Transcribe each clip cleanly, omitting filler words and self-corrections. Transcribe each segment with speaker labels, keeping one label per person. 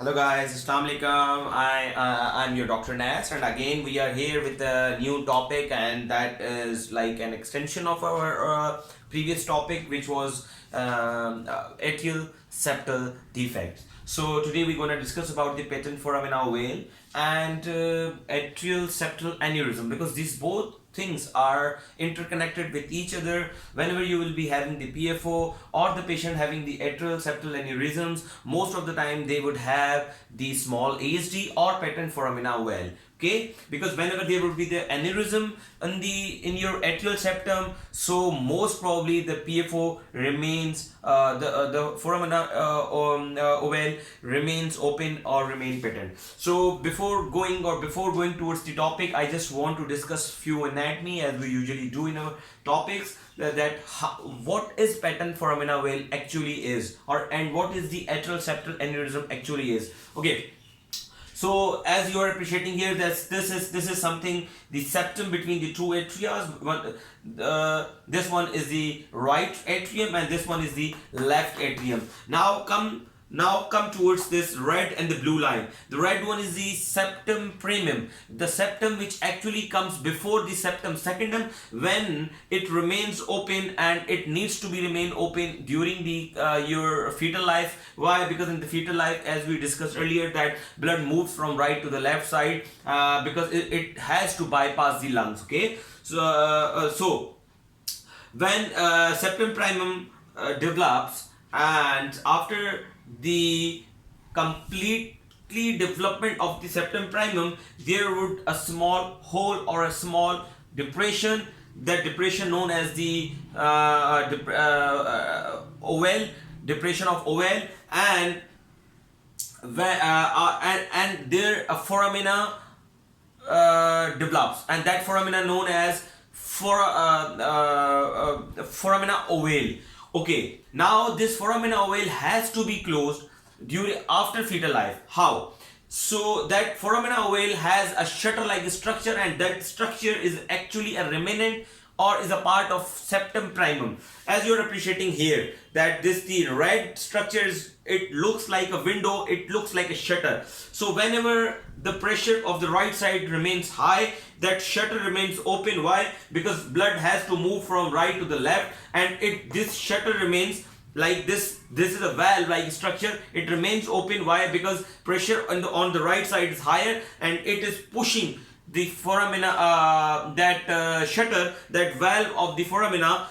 Speaker 1: Hello guys, Assalamu alaikum. I'm your DrNAS, and again we are here with a new topic, and that is like an extension of our previous topic, which was atrial septal defects. So today we're going to discuss about the patent foramina ovale and atrial septal aneurysm, because these both things are interconnected with each other. Whenever you will be having the PFO or the patient having the atrial septal aneurysms, most of the time they would have the small ASD or patent foramina ovale. Okay, because whenever there would be the aneurysm in your atrial septum, so most probably the PFO remains the foramina ovale remains open or remain patent. So before going towards the topic, I just want to discuss few anatomy, as we usually do in our topics, what is patent foramina ovale actually is, and what is the atrial septal aneurysm actually is. Okay. So as you are appreciating here, this is something, the septum between the two atrias. This one is the right atrium and this one is the left atrium. Now come towards this red and the blue line. The red one is the septum primum, the septum which actually comes before the septum secundum, when it remains open, and it needs to be remain open during the your fetal life. Why? Because in the fetal life, as we discussed earlier, that blood moves from right to the left side because it has to bypass the lungs. Okay, so when septum primum develops, and after the completely development of the septum primum, there would a small hole or a small depression, that depression known as the ovale, depression of ovale, and there a foramina develops, and that foramina known as foramina ovale. Okay, now this foramina ovale has to be closed after fetal life. How? So that foramina ovale has a shutter-like structure, and that structure is actually a remnant or is a part of septum primum. As you are appreciating here, that the red structures, it looks like a window, it looks like a shutter. So whenever the pressure of the right side remains high, that shutter remains open. Why? Because blood has to move from right to the left, and this shutter remains like this. This is a valve like structure, it remains open. Why? Because pressure on the right side is higher, and it is pushing the foramina, shutter, that valve of the foramina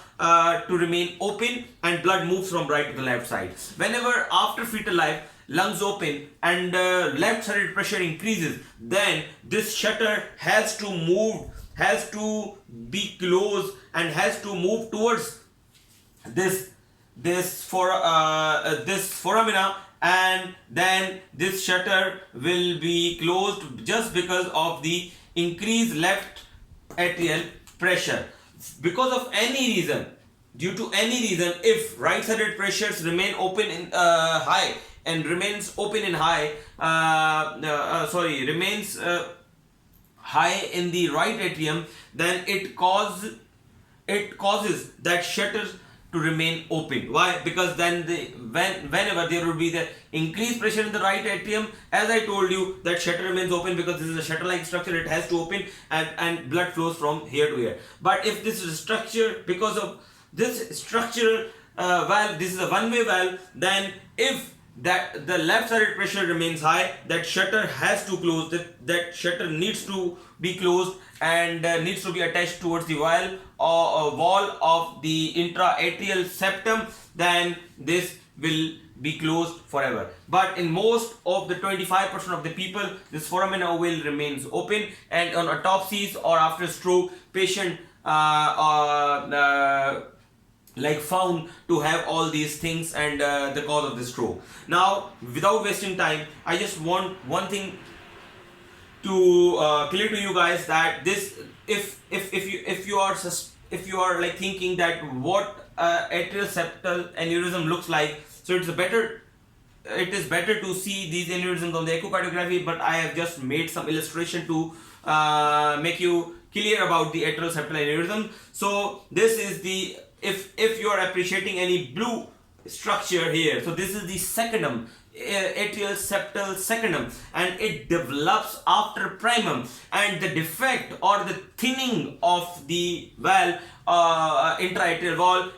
Speaker 1: to remain open, and blood moves from right to the left side. Whenever after fetal life, lungs open and left sided pressure increases, then this shutter has to move, has to be closed, and has to move towards this foramina, and then this shutter will be closed just because of the increased left atrial pressure. Because of any reason, due to any reason, if right sided pressures remain open in high, and remains open in high, remains high in the right atrium, then it causes that shutter to remain open. Why? Because then whenever there will be the increased pressure in the right atrium, as I told you, that shutter remains open, because this is a shutter like structure, it has to open, and blood flows from here to here. But if this is a structure, because of this structural valve, this is a one-way valve, then if that the left sided pressure remains high, that shutter has to close, that shutter needs to be closed, and needs to be attached towards the wall of the intra-atrial septum, then this will be closed forever. But in most of the 25% of the people, this foramina ovale remains open, and on autopsies or after stroke, patient found to have all these things, and the cause of the stroke. Like without wasting time, I just want one thing to clear to you guys, that this, if you are like thinking that what atrial septal aneurysm looks like, so it is better to see these aneurysms on the echocardiography, but I have just made some illustration to make you clear about the atrial septal aneurysm. So this is the, if you are appreciating any blue structure here. So this is the secondum, atrial septal secondum, and it develops after primum, and the defect or the thinning of the valve, intraatrial valve,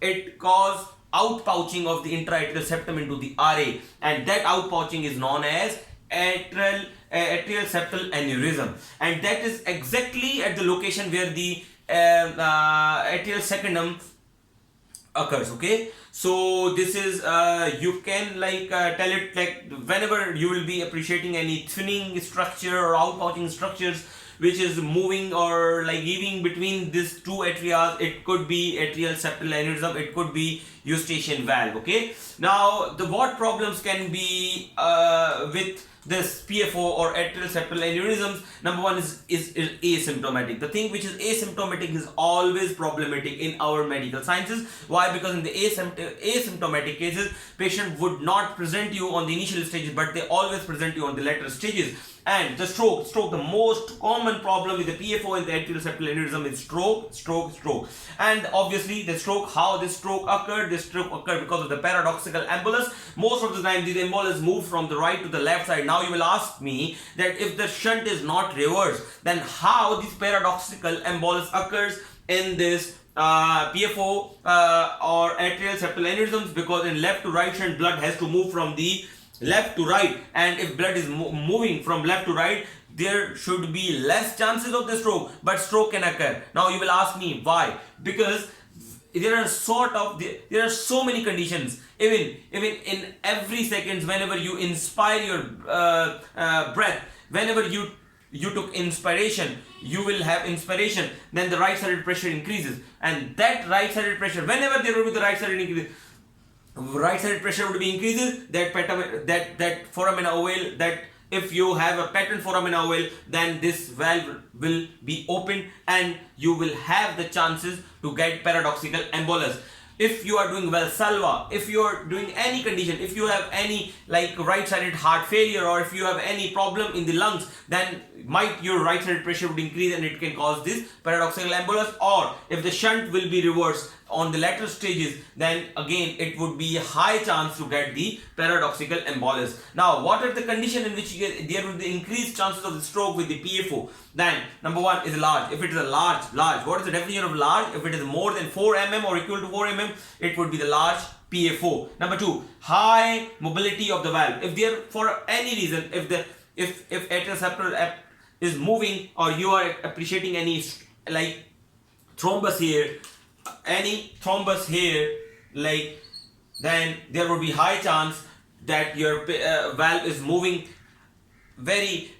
Speaker 1: it cause outpouching of the intraatrial septum into the RA, and that outpouching is known as atrial septal aneurysm, and that is exactly at the location where the atrial secondum occurs. Okay, so this is you can tell it like whenever you will be appreciating any thinning structure or outpouching structures which is moving or like giving between these two atria, it could be atrial septal aneurysm, it could be eustachian valve. Okay, now the what problems can be with this PFO or atrial septal aneurysms? Number one is asymptomatic. The thing which is asymptomatic is always problematic in our medical sciences. Why? Because in the asymptomatic cases, patient would not present you on the initial stages, but they always present you on the later stages. And the stroke, the most common problem with the PFO and the atrial septal aneurysm is stroke. And obviously the stroke, how this stroke occurred? This stroke occurred because of the paradoxical embolus. Most of the time these embolus move from the right to the left side. Now you will ask me that if the shunt is not reversed, then how this paradoxical embolus occurs in this PFO or atrial septal aneurysms? Because in left to right shunt, blood has to move from the left to right, and if blood is moving from left to right, there should be less chances of the stroke, but stroke can occur. Now you will ask me why? Because there are so many conditions. Even in every seconds, whenever you inspire your breath, whenever you took inspiration, you will have inspiration, then the right sided pressure increases, and that right sided pressure, whenever there will be the right sided increase, right sided pressure would be increases, that foramina ovale, that if you have a patent foramina ovale, then this valve will be opened and you will have the chances to get paradoxical embolus. If you are doing Valsalva, if you are doing any condition, if you have any like right-sided heart failure, or if you have any problem in the lungs, then your right-sided pressure would increase and it can cause this paradoxical embolus. Or if the shunt will be reversed on the later stages, then again it would be a high chance to get the paradoxical embolus. Now, what are the conditions in which there will be increased chances of the stroke with the PFO? Then number one is large. If it is a large, what is the definition of large? If it is more than 4 mm or equal to 4 mm, it would be the large PFO. Number two, high mobility of the valve. If there for any reason, if atrial septal is moving, or you are appreciating any like thrombus here, then there would be high chance that your valve is moving very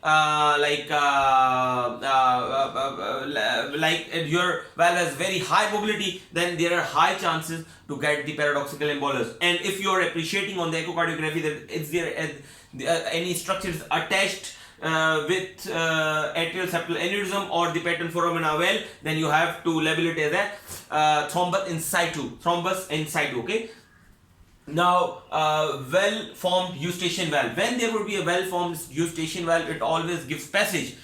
Speaker 1: your valve has very high mobility, then there are high chances to get the paradoxical embolus. And if you are appreciating on the echocardiography that is there any structures attached with atrial septal aneurysm or the patent foramina valve, then you have to label it as a thrombus in situ. Okay. Now, well-formed eustachian valve. When there would be a well-formed eustachian valve, it always gives passage.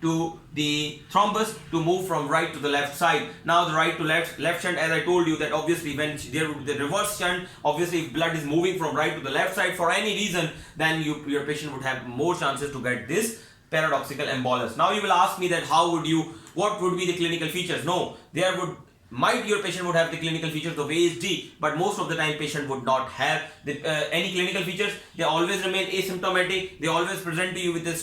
Speaker 1: To the thrombus to move from right to the left side. Now, the right to left shunt, as I told you, that obviously when there would be the reverse shunt, obviously if blood is moving from right to the left side for any reason, then your patient would have more chances to get this paradoxical embolus. Now, you will ask me that what would be the clinical features? No, your patient would have the clinical features of ASD, but most of the time patient would not have any clinical features. They always remain asymptomatic. They always present to you with a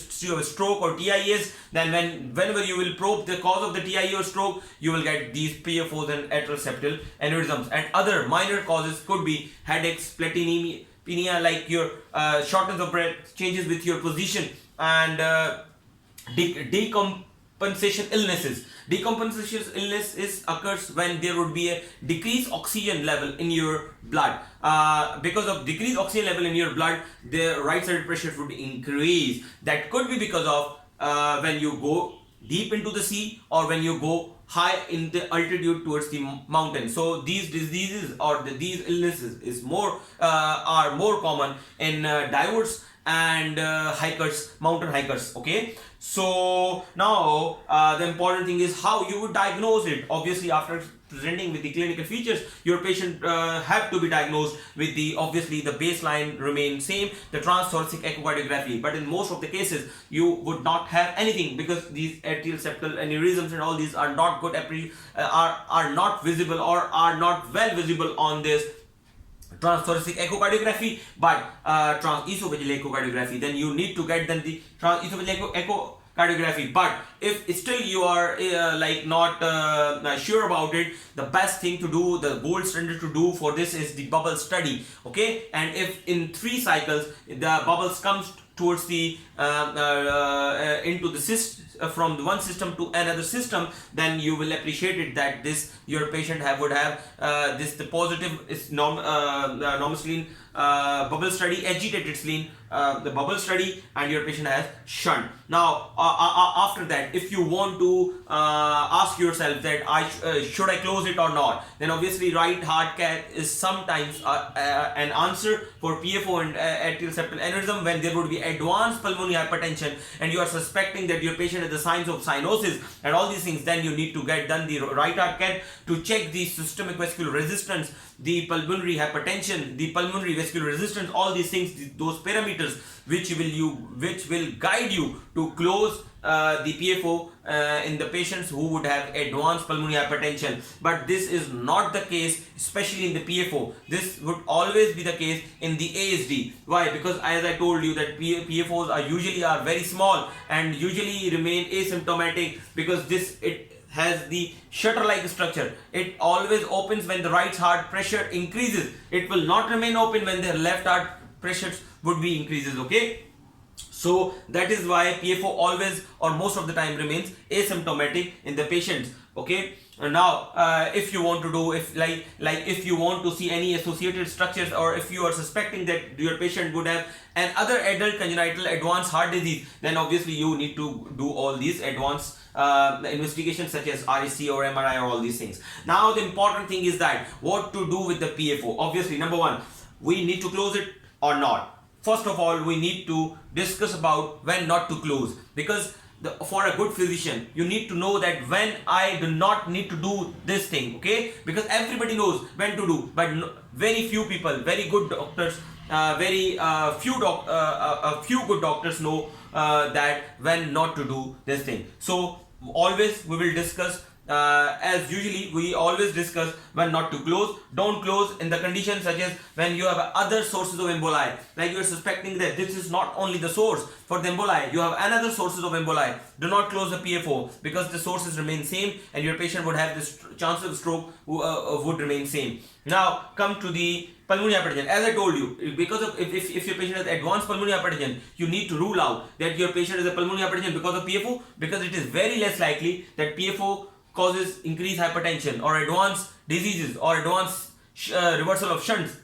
Speaker 1: stroke or TIAs. Then whenever you will probe the cause of the TIA or stroke, you will get these PFOs and atrial septal aneurysms. And other minor causes could be headaches, platinopenia, like your shortness of breath, changes with your position, and decompensation illnesses. Decompensation illness occurs when there would be a decreased oxygen level in your blood. Because of decreased oxygen level in your blood, the right-sided pressure would increase. That could be because of when you go deep into the sea, or when you go high in the altitude towards the mountain. So these diseases or these illnesses are more common in divers and mountain hikers. Okay, so now the important thing is how you would diagnose it. Obviously, after presenting with the clinical features, your patient have to be diagnosed with the, obviously the baseline remain same, the transthoracic echocardiography. But in most of the cases you would not have anything, because these atrial septal aneurysms and all these are not good, are not visible or are not well visible on this transthoracic echocardiography. But transesophageal echocardiography, then you need to get then the transesophageal echocardiography. But if still you are not sure about it, the best thing to do, the gold standard to do for this is the bubble study. Okay, and if in 3 cycles the bubbles comes towards the into the system, from one system to another system, then you will appreciate it that this your patient would have this the positive is normospleen bubble study, agitated spleen the bubble study, and your patient has shunt. Now after that, if you want to ask yourself that should I close it or not, then obviously right heart cath is sometimes an answer for PFO and atrial septal aneurysm. When there would be advanced pulmonary hypertension and you are suspecting that your patient has the signs of cyanosis and all these things, then you need to get done the right heart cath to check the systemic vascular resistance, the pulmonary hypertension, the pulmonary vascular resistance, all these things, those parameters which will guide you to close the PFO in the patients who would have advanced pulmonary hypertension. But this is not the case, especially in the PFO. This would always be the case in the ASD. Why? Because as I told you that PFOs are usually very small and usually remain asymptomatic, because it has the shutter-like structure. It always opens when the right heart pressure increases. It will not remain open when the left heart pressures would be increases. Okay, so that is why PFO always or most of the time remains asymptomatic in the patients. Okay, and now if you want to do, if you want to see any associated structures, or if you are suspecting that your patient would have an other adult congenital advanced heart disease, then obviously you need to do all these advanced investigations such as REC or MRI or all these things. Now the important thing is that what to do with the PFO. Obviously, number one, we need to close it or not. First of all, we need to discuss about when not to close, because for a good physician you need to know that when I do not need to do this thing. Okay, because everybody knows when to do, but very few people, very good doctors, a few good doctors know that when not to do this thing. So always we will discuss, as usually we always discuss when not to close. Don't close in the conditions such as when you have other sources of emboli, like you are suspecting that this is not only the source for the emboli, you have another sources of emboli. Do not close the PFO, because the sources remain same and your patient would have this chance of stroke would remain same. Now come to the pulmonary hypertension. As I told you, because of if your patient has advanced pulmonary hypertension, you need to rule out that your patient has a pulmonary hypertension because of PFO, because it is very less likely that PFO causes increased hypertension or advanced diseases or advanced reversal of shunts.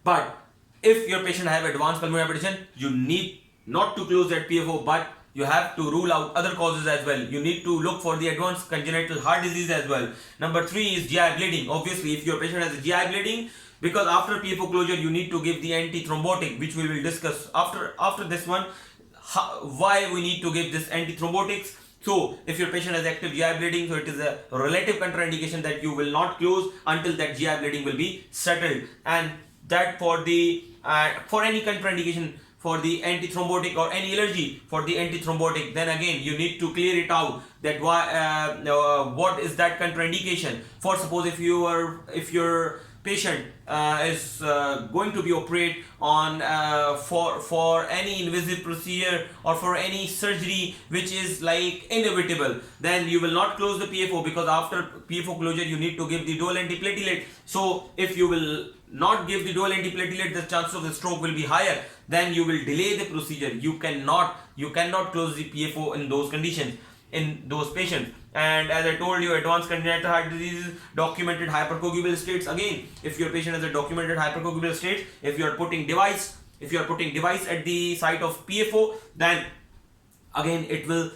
Speaker 1: But if your patient have advanced pulmonary hypertension, you need not to close that PFO, but you have to rule out other causes as well. You need to look for the advanced congenital heart disease as well. Number 3 is GI bleeding. Obviously, if your patient has a GI bleeding, because after PFO closure you need to give the antithrombotic, which we will discuss after this one, why we need to give this antithrombotics. So if your patient has active GI bleeding, so it is a relative contraindication that you will not close until that GI bleeding will be settled. And that for the for any contraindication for the antithrombotic or any allergy for the antithrombotic, then again you need to clear it out that why what is that contraindication. For suppose if your patient is going to be operated on for any invasive procedure or for any surgery which is like inevitable, then you will not close the PFO, because after PFO closure you need to give the dual antiplatelet. So if you will not give the dual antiplatelet, the chances of the stroke will be higher, then you will delay the procedure. You cannot close the PFO in those conditions, in those patients. And as I told you, advanced congenital heart diseases, documented hypercoagulable states. Again, if your patient has a documented hypercoagulable state, if you are putting device at the site of PFO, then again it will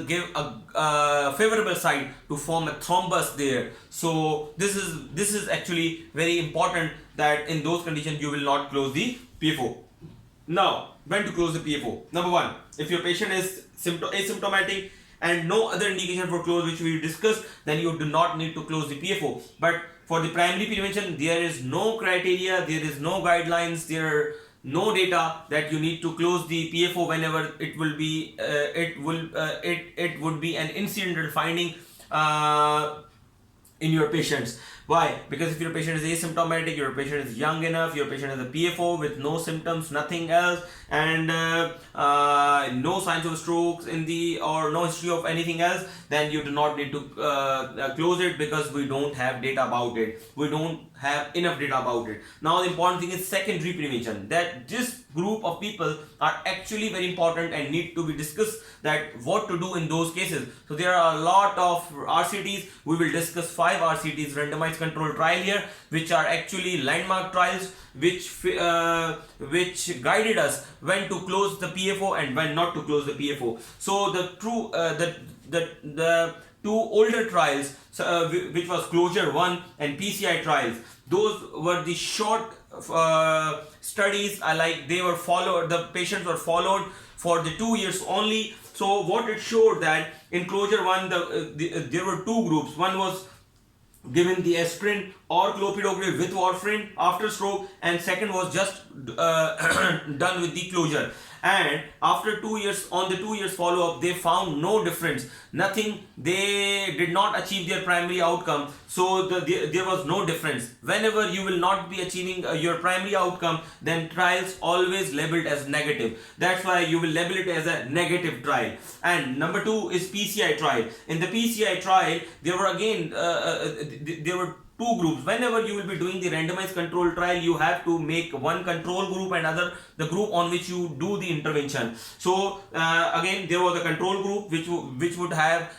Speaker 1: give a favorable site to form a thrombus there. So this is actually very important that in those conditions you will not close the PFO. Now, when to close the PFO? Number 1, if your patient is asymptomatic and no other indication for close which we discussed, then you do not need to close the PFO. But for the primary prevention, there is no criteria, there is no guidelines, there are no data that you need to close the PFO whenever it will be it would be an incidental finding in your patients. Why? Because if your patient is asymptomatic, your patient is young enough, your patient has a PFO with no symptoms, nothing else, and no signs of strokes in the or no history of anything else, then you do not need to close it, because we don't have data about it. We don't have enough data about it. Now the important thing is secondary prevention, that this group of people are actually very important and need to be discussed, that what to do in those cases. So there are a lot of RCTs. We will discuss 5 RCTs, randomized control trial here, which are actually landmark trials, which guided us when to close the PFO and when not to close the PFO. So the two older trials, which was closure 1 and PCI trials, those were the short studies, like they were followed, the patients were followed for the 2 years only. So what it showed, that in closure 1 there were 2 groups. One was given the aspirin or clopidogrel with warfarin after stroke, and second was just done with the closure. And after 2 years, on the 2 years follow-up, they found no difference, nothing. They did not achieve their primary outcome. So there was no difference. Whenever you will not be achieving your primary outcome, then trials always labeled as negative. That's why you will label it as a negative trial. And number 2 is PCI trial. In the PCI trial, there were again there were 2 groups. Whenever you will be doing the randomized control trial, you have to make one control group and other the group on which you do the intervention. So again, there was a control group which would have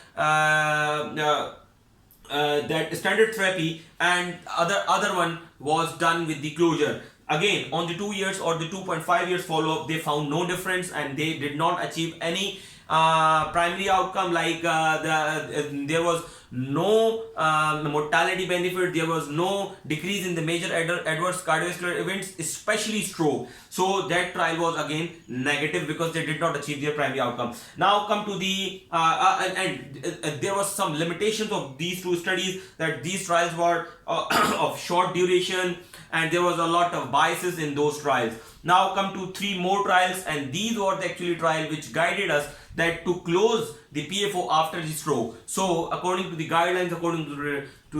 Speaker 1: that standard therapy, and other one was done with the closure. Again, on the 2 years or the 2.5 years follow-up, they found no difference and they did not achieve any primary outcome, like there was no mortality benefit, there was no decrease in the major adverse cardiovascular events, especially stroke. So that trial was again negative because they did not achieve their primary outcome. Now come to the there was some limitations of these 2 studies, that these trials were of short duration and there was a lot of biases in those trials. Now come to 3 more trials, and these were the actually trial which guided us that to close the PFO after the stroke. So according to the guidelines, according to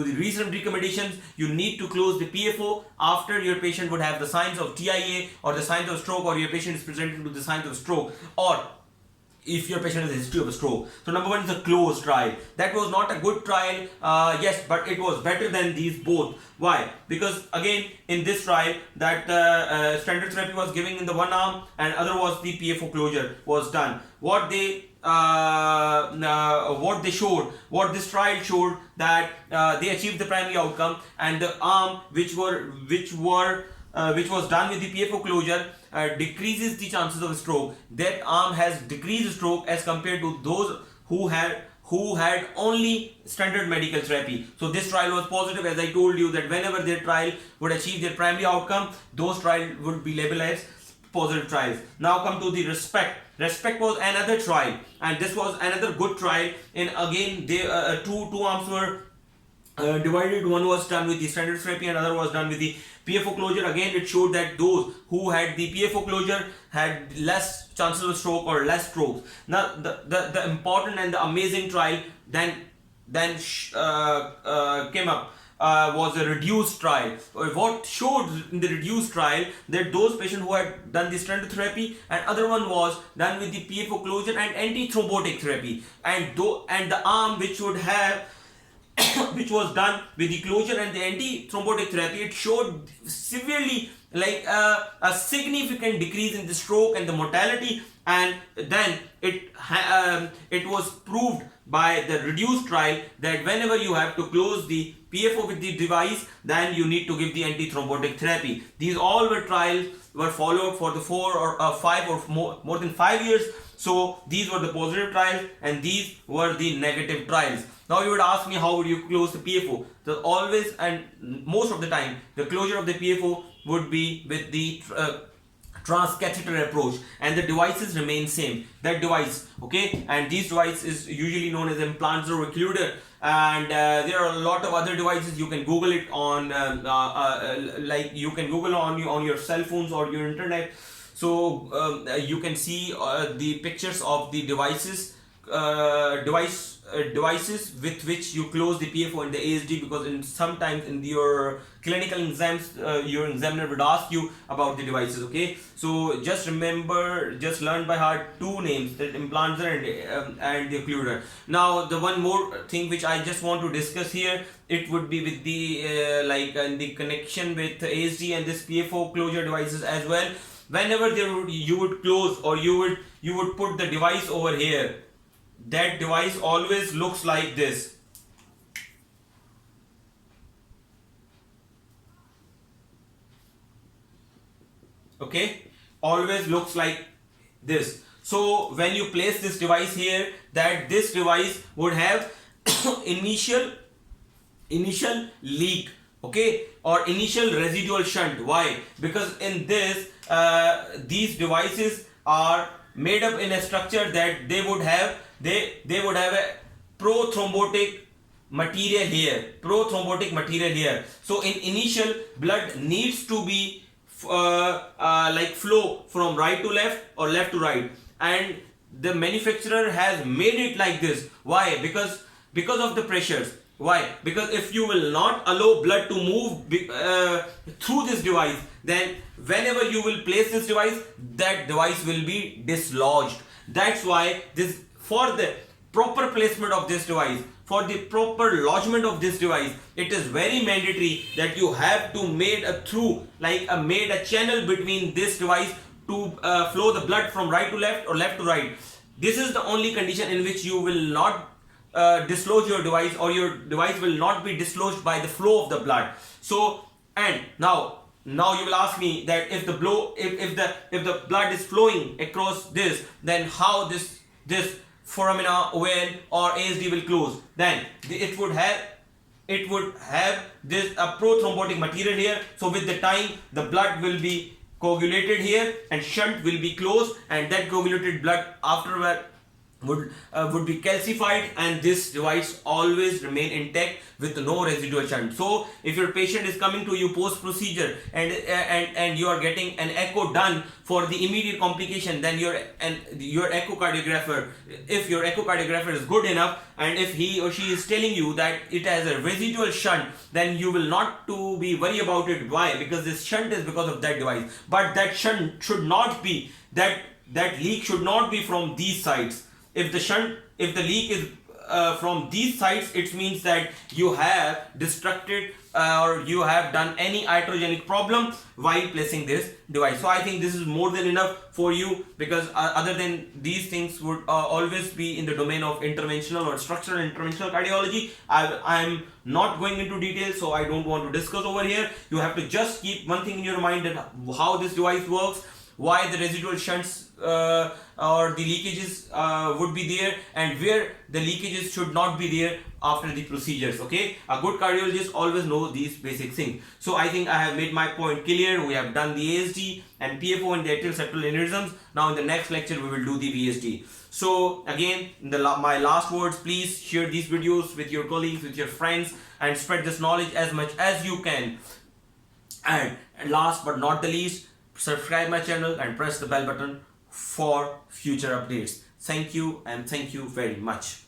Speaker 1: the recent recommendations, you need to close the PFO after your patient would have the signs of TIA or the signs of stroke, or your patient is presenting with the signs of stroke, or if your patient has a history of a stroke. So number 1 is a closed trial. That was not a good trial, yes, but it was better than these both. Why? Because again, in this trial, that standard therapy was given in the one arm and other was the PFO closure was done. What this trial showed, that they achieved the primary outcome, and the arm which was done with the PFO closure decreases the chances of stroke. That arm has decreased stroke as compared to those who had only standard medical therapy. So this trial was positive, as I told you, that whenever their trial would achieve their primary outcome, those trials would be labeled as positive trials. Now come to the RESPECT. RESPECT was another trial, and this was another good trial. And again, they two arms were divided. One was done with the standard therapy and other was done with the PFO closure. Again, it showed that those who had the PFO closure had less chances of stroke or less strokes. Now the important and the amazing trial then came up, was a reduced trial. What showed in the reduced trial, that those patients who had done the standard therapy and other one was done with the PFO closure and anti-thrombotic therapy, and the arm which would have which was done with the closure and the anti-thrombotic therapy, it showed severely, like a significant decrease in the stroke and the mortality. And then it was proved by the reduced trial that whenever you have to close the PFO with the device, then you need to give the anti-thrombotic therapy. These all were trials were followed for the 4 or 5 or more than 5 years. So these were the positive trials and these were the negative trials. Now you would ask me, how would you close the PFO? So always and most of the time, the closure of the PFO would be with the transcatheter approach, and the devices remain same. That device, okay, and these device is usually known as implants or occluder, and there are a lot of other devices. You can Google it on like you can Google on your cell phones or your internet. So you can see the pictures of the devices devices with which you close the PFO and the ASD, because sometimes in your clinical exams your examiner would ask you about the devices. Okay, so just remember, just learn by heart two names, that implanter and the occluder. Now the one more thing which I just want to discuss here, it would be with the the connection with ASD and this PFO closure devices as well. Whenever you would close, or you would put the device over here, that device always looks like this. Okay, always looks like this. So when you place this device here, that this device would have initial leak, okay, or initial residual shunt. Why? Because in this these devices are made up in a structure that they would have a prothrombotic material here. So in initial, blood needs to be flow from right to left or left to right, and the manufacturer has made it like this. Why? Because of the pressures. Why? Because if you will not allow blood to move through this device, then whenever you will place this device, that device will be dislodged. That's why this, for the proper placement of this device, for the proper lodgement of this device, it is very mandatory that you have to made a channel between this device to flow the blood from right to left or left to right. This is the only condition in which you will not dislodge your device, or your device will not be dislodged by the flow of the blood. So, and now you will ask me that if the blood is flowing across this, then how this foramina, vein or ASD will close? Then it would have this prothrombotic material here. So with the time, the blood will be coagulated here and shunt will be closed, and that coagulated blood afterward would be calcified, and this device always remain intact with no residual shunt. So if your patient is coming to you post procedure and you are getting an echo done for the immediate complication, then your echocardiographer, if your echocardiographer is good enough, and if he or she is telling you that it has a residual shunt, then you will not to be worried about it. Why? Because this shunt is because of that device. But that shunt should not be, that leak should not be from these sides. If the leak is from these sides, it means that you have destructed or you have done any iatrogenic problem while placing this device. So I think this is more than enough for you, because other than these things would always be in the domain of interventional or structural interventional cardiology. I'm not going into details, so I don't want to discuss over here. You have to just keep one thing in your mind, that how this device works, why the residual shunts or the leakages would be there, and where the leakages should not be there after the procedures. Okay, a good cardiologist always knows these basic things. So I think I have made my point clear. We have done the ASD and PFO and the atrial septal aneurysms. Now in the next lecture we will do the VSD. So again, my last words, please share these videos with your colleagues, with your friends, and spread this knowledge as much as you can. And last but not the least, subscribe my channel and press the bell button for future updates. Thank you, and thank you very much.